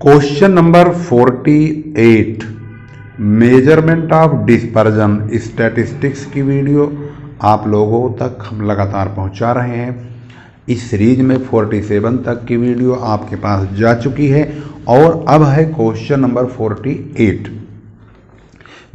Question number 48 measurement of dispersion statistics की video आप लोगों तक हम लगातार पहुंचा रहे हैं। इस सीरीज में 47 तक की वीडियो आपके पास जा चुकी है और अब है क्वेश्चन नंबर 48।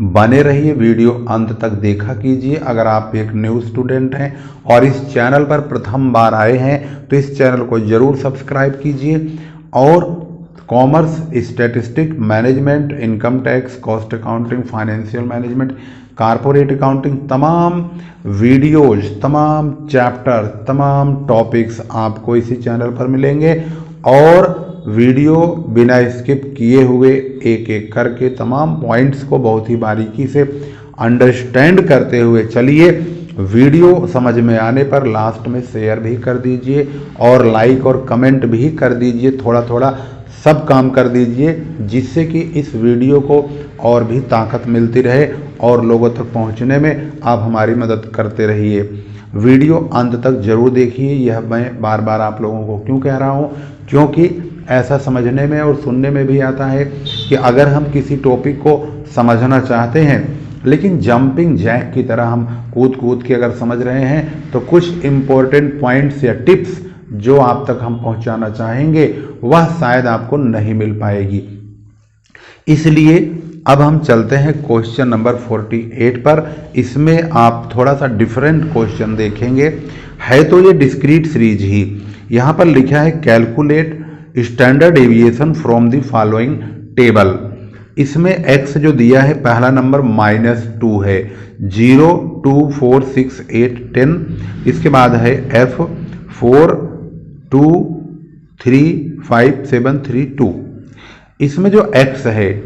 बने रहिए, वीडियो अंत तक देखा कीजिए। अगर आप एक न्यू स्टूडेंट हैं और इस चैनल पर प्रथम बार आए हैं तो इस चैनल को जरूर सब्सक्राइब कीजिए और commerce, statistic, management, income tax, cost accounting, financial management, corporate accounting, तमाम वीडियोज, तमाम चैप्टर, तमाम टॉपिक्स आपको इसी चैनल पर मिलेंगे और वीडियो बिना स्किप किए हुए एक एक करके तमाम पॉइंट्स को बहुत ही बारीकी से अंडरस्टैंड करते हुए चलिए। वीडियो समझ में आने पर लास्ट में शेयर भी कर दीजिए और लाइक और कमेंट भी कर दीजिए। थोड़ा थोड़ा सब काम कर दीजिए जिससे कि इस वीडियो को और भी ताकत मिलती रहे और लोगों तक पहुंचने में आप हमारी मदद करते रहिए। वीडियो अंत तक जरूर देखिए। यह मैं बार बार आप लोगों को क्यों कह रहा हूं, क्योंकि ऐसा समझने में और सुनने में भी आता है कि अगर हम किसी टॉपिक को समझना चाहते हैं लेकिन जंपिंग जैक की तरह हम कूद कूद के अगर समझ रहे हैं तो कुछ इम्पोर्टेंट पॉइंट्स या टिप्स जो आप तक हम पहुंचाना चाहेंगे वह शायद आपको नहीं मिल पाएगी। इसलिए अब हम चलते हैं क्वेश्चन नंबर 48 पर। इसमें आप थोड़ा सा डिफरेंट क्वेश्चन देखेंगे। है तो ये डिस्क्रीट सीरीज ही। यहाँ पर लिखा है calculate standard deviation from the following table. इसमें x जो दिया है पहला नंबर -2 है, 0, 2, 4, 6, 8, 10। इसके बाद है f 4, 2, 3, 5, 7, 3, 2। इसमें जो x है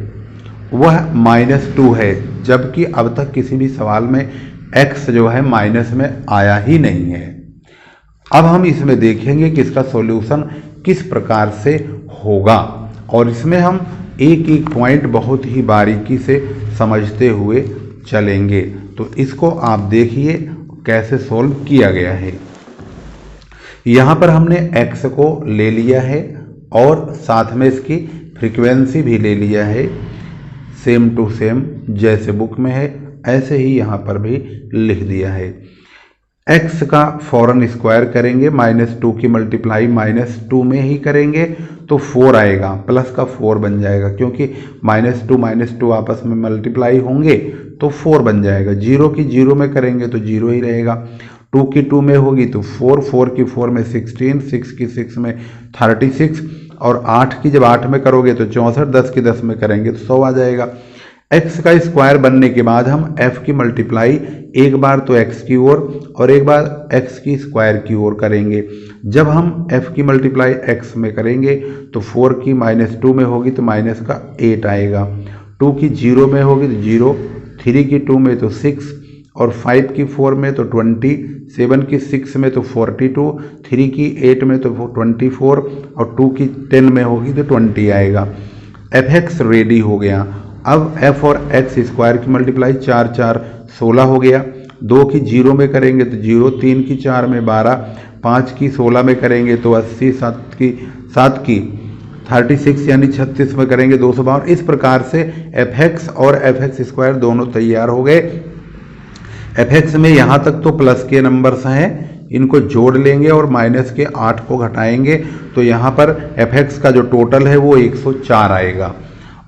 वह -2 है, जबकि अब तक किसी भी सवाल में x जो है माइनस में आया ही नहीं है। अब हम इसमें देखेंगे कि इसका सॉल्यूशन किस प्रकार से होगा और इसमें हम एक एक पॉइंट बहुत ही बारीकी से समझते हुए चलेंगे। तो इसको आप देखिए कैसे सॉल्व किया गया है। यहाँ पर हमने x को ले लिया है और साथ में इसकी फ्रीक्वेंसी भी ले लिया है। सेम टू सेम जैसे बुक में है ऐसे ही यहाँ पर भी लिख दिया है। x का फौरन स्क्वायर करेंगे, -2 की मल्टीप्लाई -2 में ही करेंगे तो 4 आएगा, प्लस का 4 बन जाएगा क्योंकि -2 आपस में मल्टीप्लाई होंगे तो 4 बन जाएगा। 0 की 0 में करेंगे तो 0 ही रहेगा। 2 की 2 में होगी तो 4, 4 की 4 में 16, 6 की 6 में 36 और 8 की जब 8 में करोगे तो 64, 10 की 10 में करेंगे तो 100 आ जाएगा। x का स्क्वायर बनने के बाद हम f की मल्टीप्लाई एक बार तो x की ओर और एक बार x की स्क्वायर की ओर करेंगे। जब हम f की मल्टीप्लाई x में करेंगे तो 4 की -2 में होगी तो माइनस का 8 आएगा, 2 की 0 में होगी तो 0, 3 की 2 में तो 6 और 5 की 4 में तो 20, 7 की 6 में तो 42, 3 की 8 में तो 24 और 2 की 10 में होगी तो 20 आएगा। fx रेडी हो गया। अब f और x स्क्वायर की मल्टीप्लाई 4, 4, 16 हो गया। 2 की 0 में करेंगे तो 0, 3 की 4 में 12, 5 की 16 में करेंगे तो 80, 7 की 36 यानी 36 में करेंगे 252। इस प्रकार से fx और fx स्क्वायर दोनों तैयार हो गए। fx में यहाँ तक तो प्लस के नंबर्स हैं, इनको जोड़ लेंगे और माइनस के 8 को घटाएंगे तो यहाँ पर fx का जो टोटल है वो 104 आएगा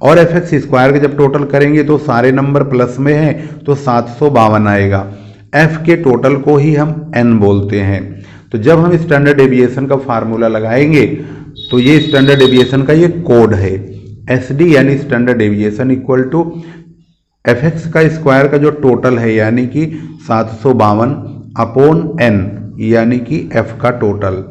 और fx स्क्वायर के जब टोटल करेंगे तो सारे नंबर प्लस में हैं तो 752 आएगा। f के टोटल को ही हम n बोलते हैं। तो जब हम स्टैंडर्ड डेविएशन का फार्मूला लगाएंगे तो ये स्टैंडर्ड डेविएशन का ये कोड है SD यानी standard deviation equal to fx का स्क्वायर का जो टोटल है यानी कि 752 अपॉन n यानी कि f का टोटल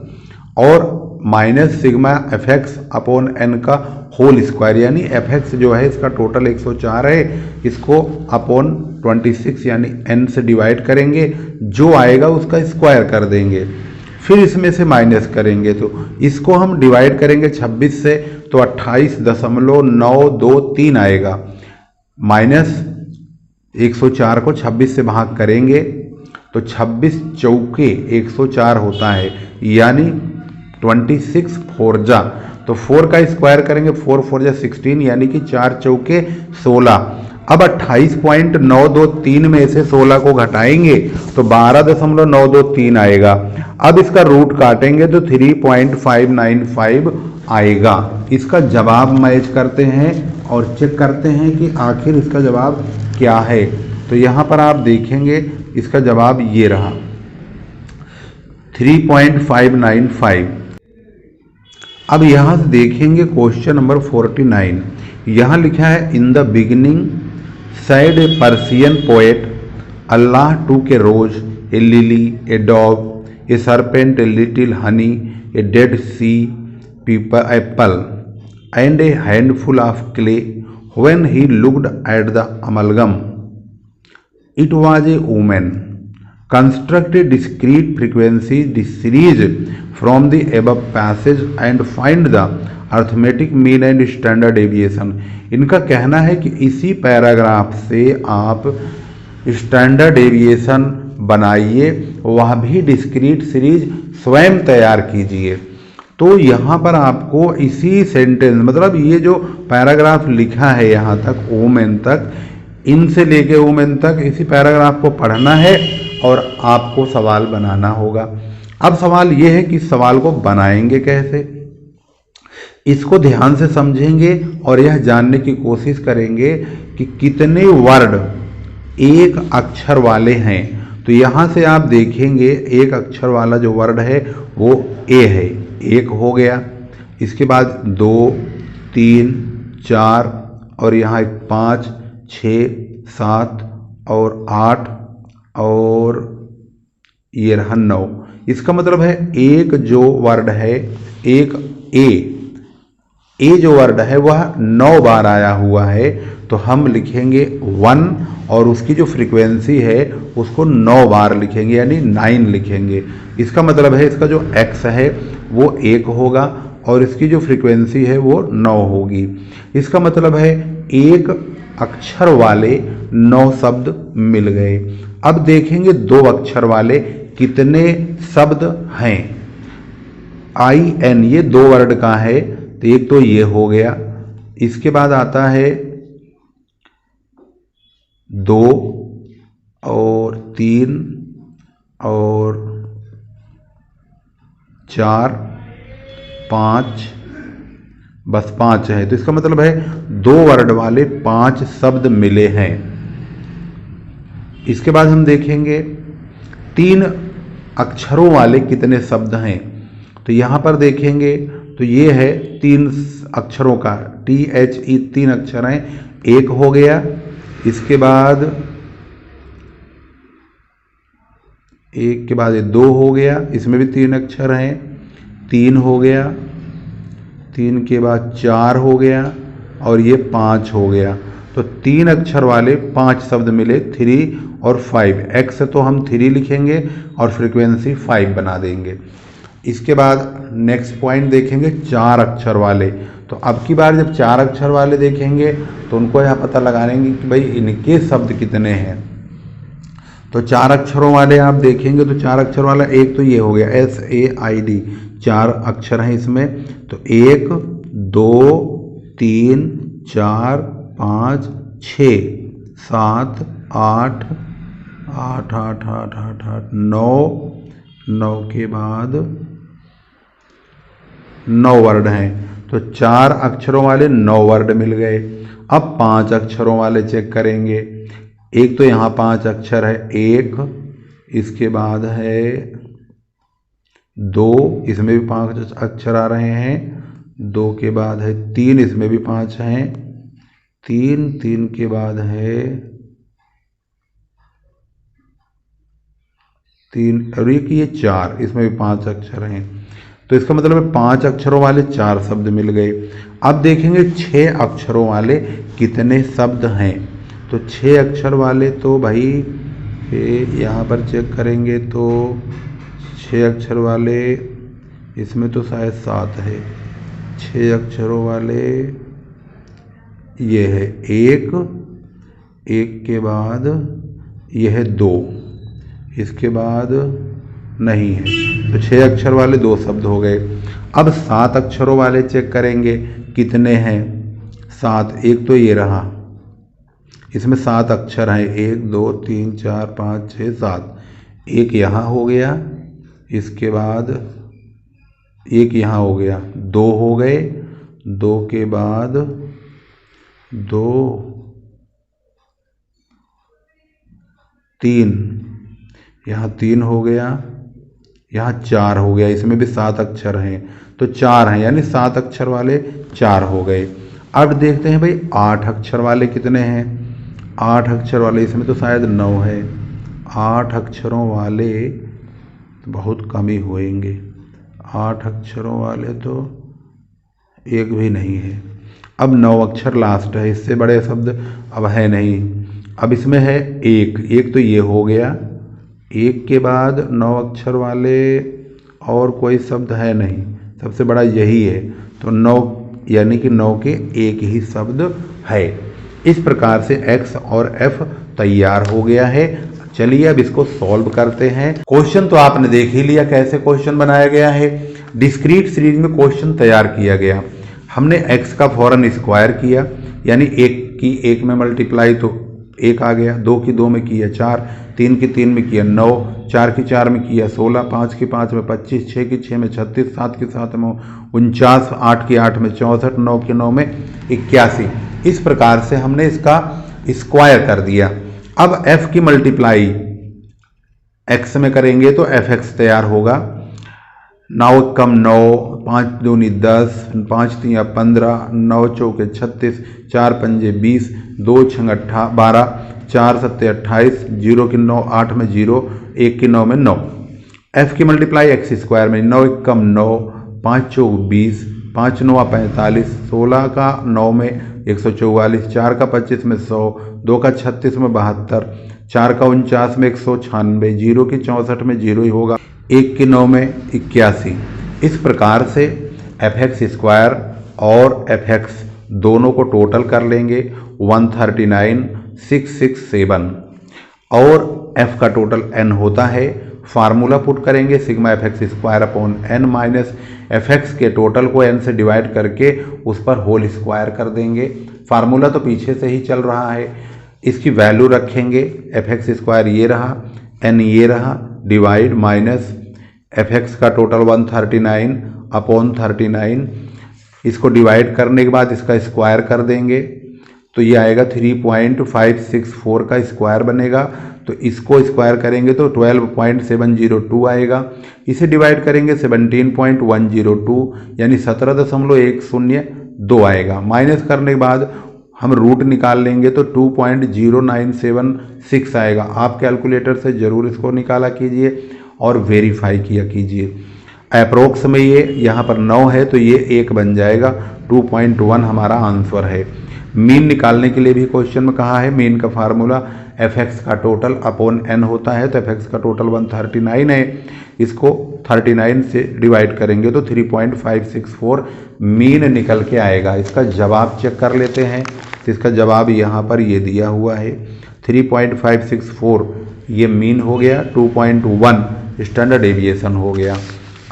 और minus sigma fx upon n का होल स्क्वायर यानी fx जो है इसका टोटल 104 है, इसको अपॉन 26 यानी n से डिवाइड करेंगे, जो आएगा उसका स्क्वायर कर देंगे, फिर इसमें से माइनस करेंगे तो इसको हम डिवाइड करेंगे 26 से तो 28.923 आएगा। माइनस 104 को 26 से भाग करेंगे तो 26 चौके 104 होता है यानी 26 4 जा तो 4 का स्क्वायर करेंगे, 4 4 जा 16 यानी कि 4 चौके 16। अब 28.923 में से 16 को घटाएंगे तो 12.923 आएगा। अब इसका रूट काटेंगे तो 3.595 आएगा। इसका जवाब मैच करते हैं और चेक करते हैं कि आखिर इसका जवाब क्या है। तो यहाँ पर आप देखेंगे इसका जवाब ये रहा 3.595। अब यहाँ से देखेंगे क्वेश्चन नंबर 49। यहाँ लिखा है in the beginning said a Persian poet, Allah took a rose, a lily, a dog, a serpent, a little honey, a dead sea apple, and a handful of clay. When he looked at the amalgam, it was a woman. Construct a discrete frequency series from the above passage and find the arithmetic mean and standard deviation. इनका कहना है कि इसी paragraph से आप standard deviation बनाइए, वह भी डिस्क्रीट सीरीज स्वयं तैयार कीजिए। तो यहाँ पर आपको इसी सेंटेंस मतलब ये जो पैराग्राफ लिखा है यहाँ तक वुमेन तक, इनसे लेके वुमेन तक इसी पैराग्राफ को पढ़ना है और आपको सवाल बनाना होगा। अब सवाल ये है कि सवाल को बनाएंगे कैसे, इसको ध्यान से समझेंगे और यह जानने की कोशिश करेंगे कि कितने वर्ड एक अक्षर वाले हैं। तो यहाँ से आप देखेंगे एक अक्षर वाला जो वर्ड है वो ए है, एक हो गया। इसके बाद 2 3 4 और यहाँ 5 6 7 और 8 और ये रहा 9। इसका मतलब है एक जो वर्ड है, एक ए जो वर्ड है वह 9 बार आया हुआ है। तो हम लिखेंगे 1 और उसकी जो फ्रीक्वेंसी है उसको 9 बार लिखेंगे यानी 9 लिखेंगे। इसका मतलब है इसका जो x है वो 1 होगा और इसकी जो फ्रीक्वेंसी है वो 9 होगी। इसका मतलब है एक अक्षर वाले 9 शब्द मिल गए। अब देखेंगे 2 अक्षर वाले कितने शब्द हैं। IN ये 2 वर्ड का है, तो एक तो ये हो गया। इसके बाद आता है 2 और 3 और 4 5, बस 5 है। तो इसका मतलब है 2 वर्ड वाले 5 शब्द मिले हैं। इसके बाद हम देखेंगे 3 अक्षरों वाले कितने शब्द हैं। तो यहाँ पर देखेंगे तो ये है 3 अक्षरों का THE 3 अक्षर हैं, 1 हो गया। इसके बाद 1 के बाद ये 2 हो गया, इसमें भी 3 अक्षर हैं, 3 हो गया। 3 के बाद 4 हो गया और ये 5 हो गया। तो 3 अक्षर वाले 5 शब्द मिले, 3 और 5। x तो हम 3 लिखेंगे और फ्रीक्वेंसी 5 बना देंगे। इसके बाद नेक्स्ट पॉइंट देखेंगे 4 अक्षर वाले। तो अब की बार जब 4 अक्षर वाले देखेंगे तो उनको यहाँ पता लगाएंगे कि भाई इनके शब्द कितने हैं। तो 4 अक्षरों वाले आप देखेंगे तो 4 अक्षर वाला एक तो ये हो गया SAID, 4 अक्षर हैं इसमें। तो 1 2 3 4 5 6 7 8 8 8 8 8 8 9 के बाद 9 वर्ड हैं। तो 4 अक्षरों वाले 9 वर्ड मिल गए। अब 5 अक्षरों वाले चेक करेंगे। एक तो यहाँ 5 अक्षर है, 1, इसके बाद है 2, इसमें भी 5 अक्षर आ रहे हैं। 2 के बाद है 3, इसमें भी 5 हैं। 3 के बाद है 3 और एक ये 4, इसमें भी 5 अक्षर हैं। तो इसका मतलब है 5 अक्षरों वाले 4 शब्द मिल गए। अब देखेंगे 6 अक्षरों वाले कितने शब्द हैं। तो 6 अक्षर वाले तो भाई यहाँ पर चेक करेंगे तो 6 अक्षर वाले इसमें तो शायद 7 है। 6 अक्षरों वाले ये है 1 के बाद यह है 2, इसके बाद नहीं है। तो 6 अक्षर वाले 2 शब्द हो गए। अब 7 अक्षरों वाले चेक करेंगे कितने हैं। 7, एक तो ये रहा, इसमें 7 अक्षर हैं, 1 2 3 4 5 6 7। एक यहाँ हो गया, इसके बाद एक यहाँ हो गया, 2 हो गए, 2 के बाद 2 3, यहाँ 3 हो गया, यहाँ 4 हो गया, इसमें भी 7 अक्षर हैं तो 4 हैं, यानी 7 अक्षर वाले 4 हो गए। अब देखते हैं भाई 8 अक्षर वाले कितने हैं। 8 अक्षर वाले इसमें तो शायद 9 है, 8 अक्षरों वाले बहुत कम ही होंगे। 8 अक्षरों वाले तो एक भी नहीं है। अब 9 अक्षर लास्ट है, इससे बड़े शब्द अब है नहीं। अब इसमें है एक तो ये हो गया, एक के बाद 9 अक्षर वाले और कोई शब्द है नहीं, सबसे बड़ा यही है, तो 9 यानी कि 9 के एक ही शब्द है। इस प्रकार से x और f तैयार हो गया है। चलिए अब इसको सॉल्व करते हैं। क्वेश्चन तो आपने देख ही लिया कैसे क्वेश्चन बनाया गया है। डिस्क्रीट सीरीज में क्वेश्चन तैयार किया गया, हमने x का फौरन स्क्वायर किया, यानी 1 की 1 में मल्टीप्लाई तो 1 आ गया, 2 की 2 में किया 4, 3 की 3 में किया 9, 4 की 4 में किया 16, 5 की 5 में 25, 6 की 6 में 36, 7 की 7 में 49, 8 की 8 में 64, 9 की 9 में 81। इस प्रकार से हमने इसका स्क्वायर कर दिया। अब f की मल्टीप्लाई x में करेंगे तो fx तैयार होगा। 9 कम 9, 5 दूनी 10, 5 3 15, 9 चौके 36, 4 पंजे 20, 2 छंग 12, 4 सत्ते 28, 0 की 9, 8 में 0, 1 की 9 में 9। f की मल्टीप्लाई एक्स स्क्वायर में 9 कम 9, 5 चौक 20, 5 9 45, 16 का 9 में 144, 4 का 25 में 100, 2 का 36 में 72, 4 का 49 में 196, 0 की 64 में 0 ही होगा, 1 की 9 में 81। इस प्रकार से fx स्क्वायर और fx दोनों को टोटल कर लेंगे 139,667 और f का टोटल n होता है। फार्मूला पुट करेंगे sigma fx square upon n minus fx के टोटल को n से डिवाइड करके उस पर होल स्क्वायर कर देंगे। फार्मूला तो पीछे से ही चल रहा है, इसकी वैल्यू रखेंगे, fx स्क्वायर ये रहा, n ये रहा, डिवाइड माइनस fx का टोटल 139 अपॉन 39, इसको डिवाइड करने के बाद इसका स्क्वायर कर देंगे तो ये आएगा 3.564 का स्क्वायर बनेगा, तो इसको स्क्वायर करेंगे तो 12.702 आएगा। इसे डिवाइड करेंगे 17.102 यानी 17.102 आएगा। माइनस करने के बाद हम रूट निकाल लेंगे तो 2.0976 आएगा। आप कैलकुलेटर से ज़रूर इसको निकाला कीजिए और वेरीफाई किया कीजिए। अप्रोक्स में ये यहाँ पर 9 है तो ये 1 बन जाएगा, 2.1 हमारा आंसर है। मीन निकालने के लिए भी क्वेश्चन में कहा है, मीन का फार्मूला fx का टोटल अपॉन n होता है, तो fx का टोटल 139 है, इसको 39 से डिवाइड करेंगे तो 3.564 मीन निकल के आएगा। इसका जवाब चेक कर लेते हैं, तो इसका जवाब यहाँ पर ये दिया हुआ है 3.564, ये मीन हो गया, 2.1 स्टैंडर्ड डेविएशन हो गया।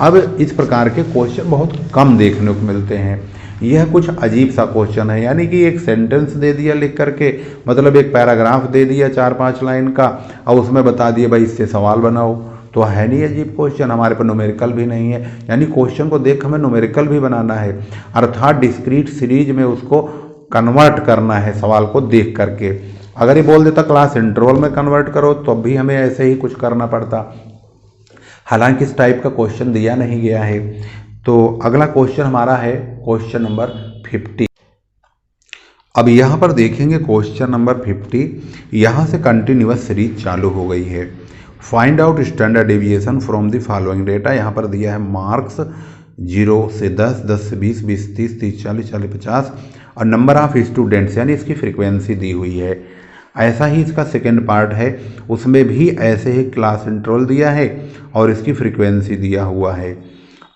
अब इस प्रकार के क्वेश्चन बहुत कम देखने को मिलते हैं। यह कुछ अजीब सा क्वेश्चन है, यानी कि एक सेंटेंस दे दिया लिख करके, मतलब एक पैराग्राफ दे दिया 4-5 लाइन का और उसमें बता दिए भाई इससे सवाल बनाओ, तो है नहीं अजीब क्वेश्चन। हमारे पर न्यूमेरिकल भी नहीं है, यानी क्वेश्चन को देख हमें न्यूमेरिकल भी बनाना है, अर्थात डिस्क्रीट सीरीज में उसको कन्वर्ट करना है सवाल को देख करके। अगर ये बोल देता क्लास इंटरवल में कन्वर्ट करो तो भी हमें ऐसे ही कुछ करना पड़ता, हालांकि इस टाइप का क्वेश्चन दिया नहीं गया है। तो अगला क्वेश्चन हमारा है क्वेश्चन नंबर 50। अब यहाँ पर देखेंगे क्वेश्चन नंबर 50, यहाँ से कंटिन्यूअस सीरीज चालू हो गई है। Find out standard deviation from the following data. यहाँ पर दिया है मार्क्स 0 से 10, 10 से 20, 20 से 30, 30 40, 40 50 और नंबर ऑफ स्टूडेंट्स यानी इसकी फ्रीक्वेंसी दी हुई है। ऐसा ही इसका सेकेंड पार्ट है, उसमें भी ऐसे ही क्लास इंटरवल दिया है और इसकी फ्रीक्वेंसी दिया हुआ है।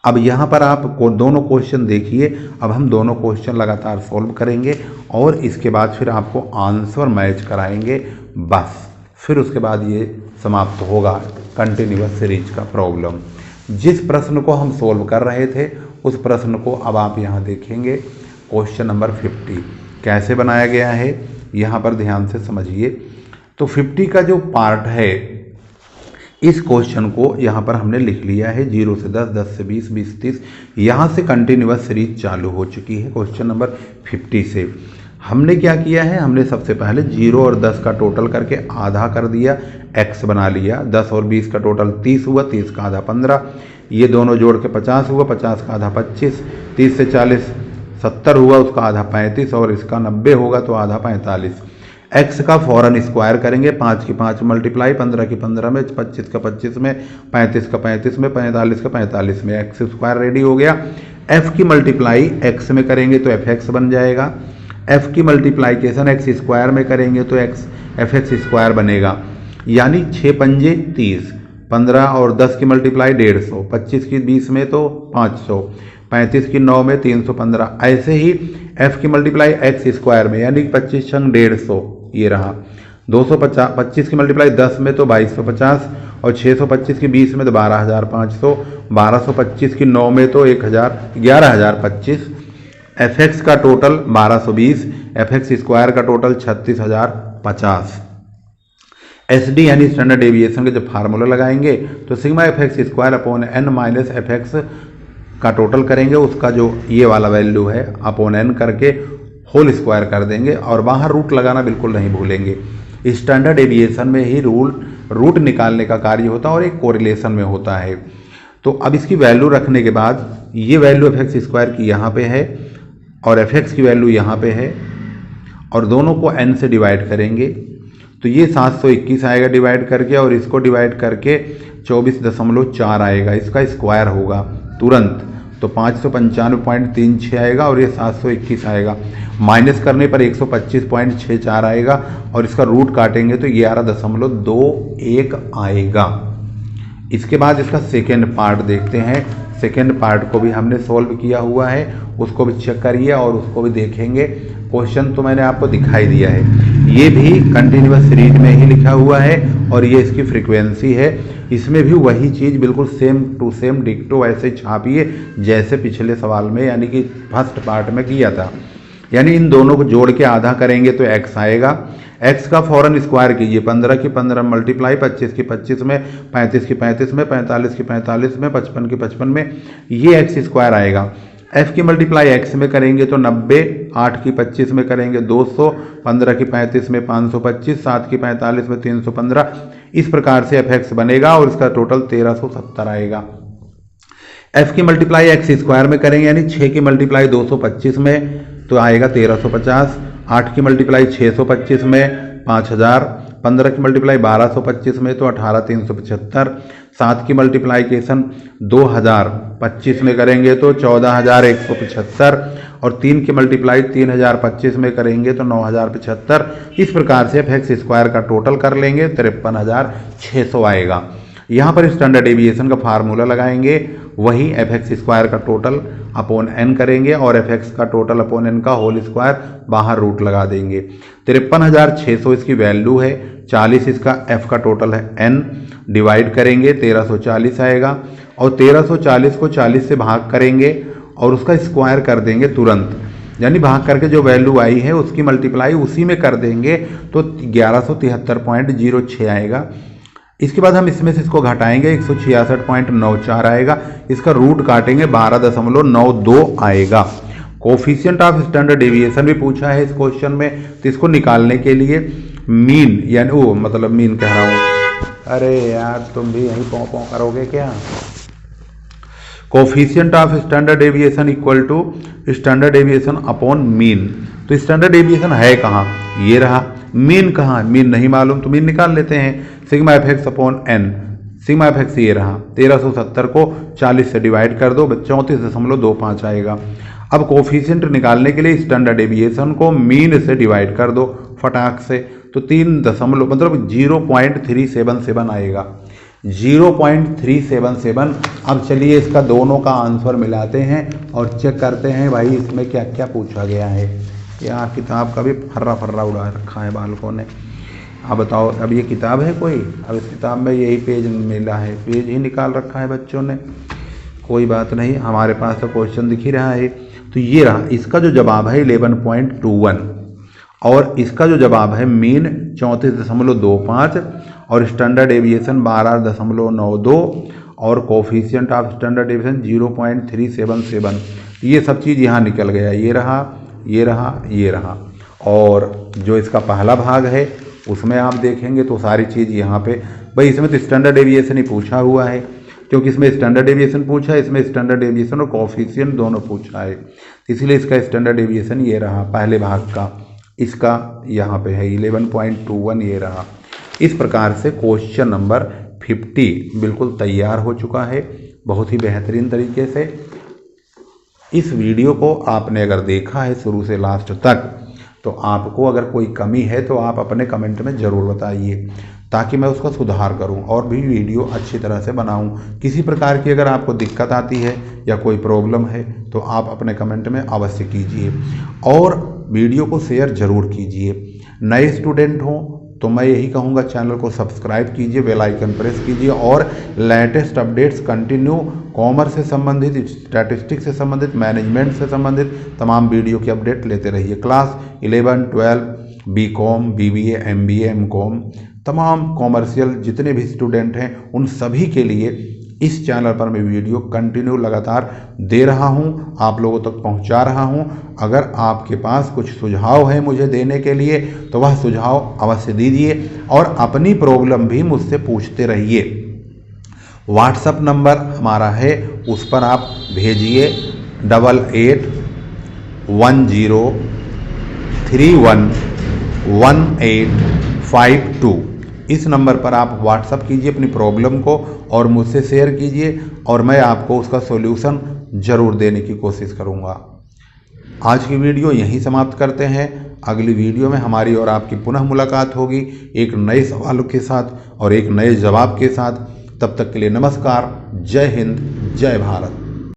अब यहाँ पर आप दोनों क्वेश्चन देखिए, अब हम दोनों क्वेश्चन लगातार सॉल्व करेंगे और इसके बाद फिर आपको आंसर मैच कराएंगे, बस फिर उसके बाद ये समाप्त होगा कंटिन्यूअस सीरीज का प्रॉब्लम। जिस प्रश्न को हम सॉल्व कर रहे थे उस प्रश्न को अब आप यहाँ देखेंगे। क्वेश्चन नंबर 50 कैसे बनाया गया है यहाँ पर ध्यान से समझिए। तो 50 का जो पार्ट है इस क्वेश्चन को यहाँ पर हमने लिख लिया है 0 से 10, 10 से 20, 20 से 30, यहाँ से कंटिन्यूअस सीरीज चालू हो चुकी है। क्वेश्चन नंबर 50 से हमने क्या किया है, हमने सबसे पहले 0 और 10 का टोटल करके आधा कर दिया, x बना लिया। 10 और 20 का टोटल 30 हुआ, 30 का आधा 15, ये दोनों जोड़ के 50 हुआ, 50 का आधा 25, 30 से 40 70 हुआ, उसका आधा 35 और इसका 90 होगा तो आधा 45। x का फौरन स्क्वायर करेंगे, 5 की 5 मल्टीप्लाई, 15 की 15 में, 25 का 25 में, 35 का 35 में, 45 का 45 में, एक्स स्क्वायर रेडी हो गया। f की मल्टीप्लाई x में करेंगे तो fx बन जाएगा, f की मल्टीप्लाइकेशन x स्क्वायर में करेंगे तो fx स्क्वायर बनेगा, यानी 6 पंजे 30, 15 और 10 की मल्टीप्लाई 150, 25 की 20 में तो 500, 35 की 9 में 315। ऐसे ही f की मल्टीप्लाई x स्क्वायर में यानी 25 छंग 150, ये रहा। 250, 25 की मल्टीप्लाई 10 में तो 2250 और 625 की 20 में तो 12500, 1225 की 9 में तो 11025। fx का टोटल 1220, fx स्क्वायर का टोटल 36050। SD यानी स्टैंडर्ड डेविएशन के जब फार्मूला लगाएंगे तो sigma fx square upon n minus fx का टोटल करेंगे, उसका जो ये वाला वैल्यू है अपॉन n करके होल स्क्वायर कर देंगे और बाहर रूट लगाना बिल्कुल नहीं भूलेंगे। स्टैंडर्ड डेविएशन में ही रूट निकालने का कार्य होता है और एक कोरिलेशन में होता है। तो अब इसकी वैल्यू रखने के बाद ये वैल्यू fx स्क्वायर की यहाँ पे है और fx की वैल्यू यहाँ पे है और दोनों को n से डिवाइड करेंगे तो ये 721 आएगा डिवाइड करके, और इसको डिवाइड करके 24.4 आएगा, इसका स्क्वायर होगा तुरंत तो 595.36 आएगा और ये 721 आएगा। माइनस करने पर 125.64 आएगा और इसका रूट काटेंगे तो 11.21 आएगा। इसके बाद इसका सेकेंड पार्ट देखते हैं। सेकेंड पार्ट को भी हमने सोल्व किया हुआ है, उसको भी चेक करिए और उसको भी देखेंगे। क्वेश्चन तो मैंने आपको दिखाई दिया है, ये भी कंटिन्यूअस सीरीज में ही लिखा हुआ है और ये इसकी फ्रीक्वेंसी है। इसमें भी वही चीज़ बिल्कुल सेम टू सेम डिक्टो ऐसे छापिए जैसे पिछले सवाल में यानी कि फर्स्ट पार्ट में किया था। यानी इन दोनों को जोड़ के आधा करेंगे तो x आएगा, x का फौरन स्क्वायर कीजिए, 15 की 15 मल्टीप्लाई, 25 की 25 में, 35 की 35 में, 45 की 45 में, 55 की 55 में, ये x स्क्वायर आएगा। f की मल्टीप्लाई x में करेंगे तो 90, 8 की 25 में करेंगे 200, 15 की 35 में 525, 7 की 45 में 315। इस प्रकार से fx बनेगा और इसका टोटल 1370 आएगा। f की मल्टीप्लाई x स्क्वायर में करेंगे यानी 6 की मल्टीप्लाई 225 में तो आएगा 1350, 8 की मल्टीप्लाई 625 में 5000, 15 की मल्टीप्लाई 1225 में तो 18375, 7 की मल्टीप्लाइकेशन 2025 में करेंगे तो 14175 और 3 की मल्टीप्लाई 3025 में करेंगे तो 9075। इस प्रकार से fx स्क्वायर का टोटल कर लेंगे 53600 आएगा। यहाँ पर स्टैंडर्ड डेविएशन का फार्मूला लगाएंगे, वही fx स्क्वायर का टोटल अपॉन n करेंगे और fx का टोटल अपॉन n का होल स्क्वायर बाहर रूट लगा देंगे। 53600 इसकी वैल्यू है, 40 इसका f का टोटल है, n डिवाइड करेंगे 1340 आएगा और 1340 को 40 से भाग करेंगे और उसका स्क्वायर कर देंगे तुरंत, यानी भाग करके जो वैल्यू आई है उसकी मल्टीप्लाई उसी में कर देंगे तो 1173.06 आएगा। इसके बाद हम इसमें से इसको घटाएंगे 166.94 आएगा, इसका रूट काटेंगे 12.92 आएगा। कोफिशिएंट ऑफ स्टैंडर्ड डेविएशन भी पूछा है इस क्वेश्चन में, तो इसको निकालने के लिए मीन यानी वो मतलब मीन कह रहा हूँ, अरे यार तुम भी यहीं पौ पौ करोगे क्या। Coefficient of standard deviation equal to standard deviation upon mean. तो स्टैंडर्ड डेविएशन है कहाँ, ये रहा। मीन कहाँ, मीन नहीं मालूम तो मीन निकाल लेते हैं, sigma fx upon n। Sigma fx ये रहा, 1370 को 40 से डिवाइड कर दो 34.25 आएगा। अब कोफिशिएंट निकालने के लिए स्टैंडर्ड डेविएशन को मीन से डिवाइड कर दो फटाक से, तो 0.377 आएगा, 0.377। अब चलिए इसका दोनों का आंसर मिलाते हैं और चेक करते हैं भाई इसमें क्या क्या पूछा गया है। यहाँ किताब का भी फर्रा उड़ा रखा है बालकों ने। अब बताओ, अब ये किताब है कोई, अब इस किताब में यही पेज मिला है, पेज ही निकाल रखा है बच्चों ने। कोई बात नहीं, हमारे पास तो क्वेश्चन दिख ही रहा है। तो ये रहा, इसका जो जवाब है 11.21 और इसका जो जवाब है मीन 34.25 और स्टैंडर्ड एविएशन 12.92 और कोफिशिएंट ऑफ स्टैंडर्ड एविएशन 0.377। ये सब चीज़ यहाँ निकल गया। ये रहा, ये रहा, ये रहा। और जो इसका पहला भाग है उसमें आप देखेंगे तो सारी चीज़ यहाँ पे, भाई इसमें तो स्टैंडर्ड एविएशन ही पूछा हुआ है, क्योंकि इसमें स्टैंडर्ड एविएशन पूछा है, इसमें स्टैंडर्ड एविएशन और कोफिशिएंट दोनों पूछा है, इसलिए इसका स्टैंडर्ड एविएशन ये रहा पहले भाग का, इसका यहाँ पे है 11.21 ये रहा। इस प्रकार से क्वेश्चन नंबर 50 बिल्कुल तैयार हो चुका है बहुत ही बेहतरीन तरीके से। इस वीडियो को आपने अगर देखा है शुरू से लास्ट तक तो आपको अगर कोई कमी है तो आप अपने कमेंट में ज़रूर बताइए, ताकि मैं उसका सुधार करूं और भी वीडियो अच्छी तरह से बनाऊं। किसी प्रकार की अगर आपको दिक्कत आती है या कोई प्रॉब्लम है तो आप अपने कमेंट में अवश्य कीजिए और वीडियो को शेयर ज़रूर कीजिए। नए स्टूडेंट हों तो मैं यही कहूँगा, चैनल को सब्सक्राइब कीजिए, बेल आइकन प्रेस कीजिए और लेटेस्ट अपडेट्स कंटिन्यू कॉमर्स से संबंधित, स्टैटिस्टिक्स से संबंधित, मैनेजमेंट से संबंधित तमाम वीडियो की अपडेट लेते रहिए। Class 11, 12, BCom, BBA, MBA, MCom तमाम कॉमर्शियल जितने भी स्टूडेंट हैं उन सभी के लिए इस चैनल पर मैं वीडियो कंटिन्यू लगातार दे रहा हूं, आप लोगों तक पहुंचा रहा हूं। अगर आपके पास कुछ सुझाव है मुझे देने के लिए तो वह सुझाव अवश्य दीजिए और अपनी प्रॉब्लम भी मुझसे पूछते रहिए। व्हाट्सएप नंबर हमारा है, उस पर आप भेजिए 8810311852। इस नंबर पर आप व्हाट्सअप कीजिए अपनी प्रॉब्लम को और मुझसे शेयर कीजिए और मैं आपको उसका सॉल्यूशन ज़रूर देने की कोशिश करूँगा। आज की वीडियो यहीं समाप्त करते हैं। अगली वीडियो में हमारी और आपकी पुनः मुलाकात होगी एक नए सवालों के साथ और एक नए जवाब के साथ। तब तक के लिए नमस्कार, जय हिंद, जय भारत।